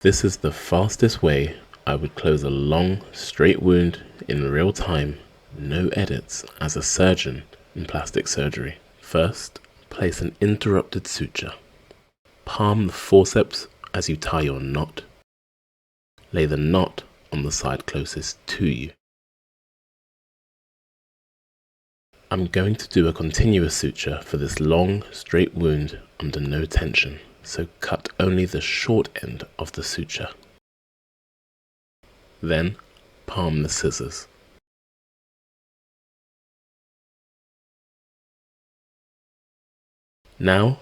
This is the fastest way I would close a long, straight wound in real time, no edits, as a surgeon in plastic surgery. First, place an interrupted suture. Palm the forceps as you tie your knot. Lay the knot on the side closest to you. I'm going to do a continuous suture for this long, straight wound under no tension, so cut only the short end of the suture. Then, palm the scissors. Now,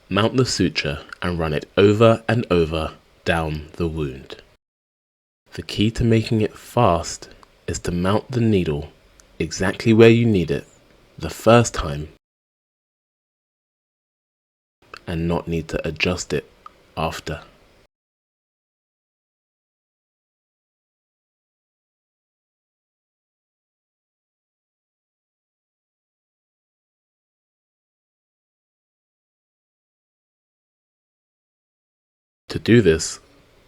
mount the suture and run it over and over down the wound. The key to making it fast is to mount the needle exactly where you need it the first time and not need to adjust it after. To do this,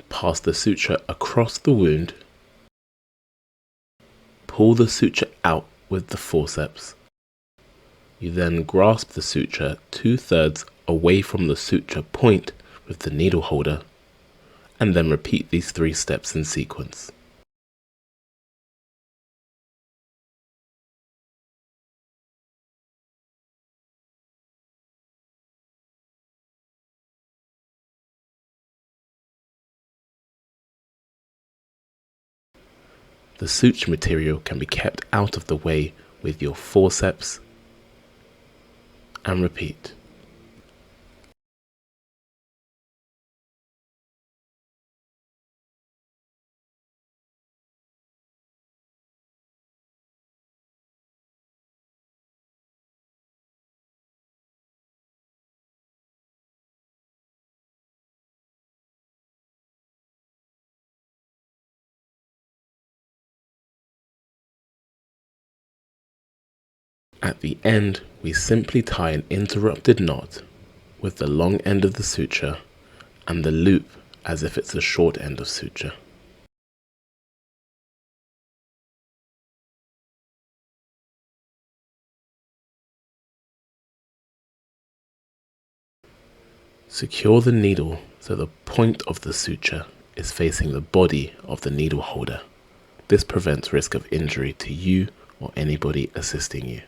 pass the suture across the wound, pull the suture out with the forceps. You then grasp the suture 2/3 away from the suture point with the needle holder, and then repeat these 3 steps in sequence. The suture material can be kept out of the way with your forceps, and repeat. At the end, we simply tie an interrupted knot with the long end of the suture and the loop as if it's a short end of suture. Secure the needle so the point of the suture is facing the body of the needle holder. This prevents risk of injury to you or anybody assisting you.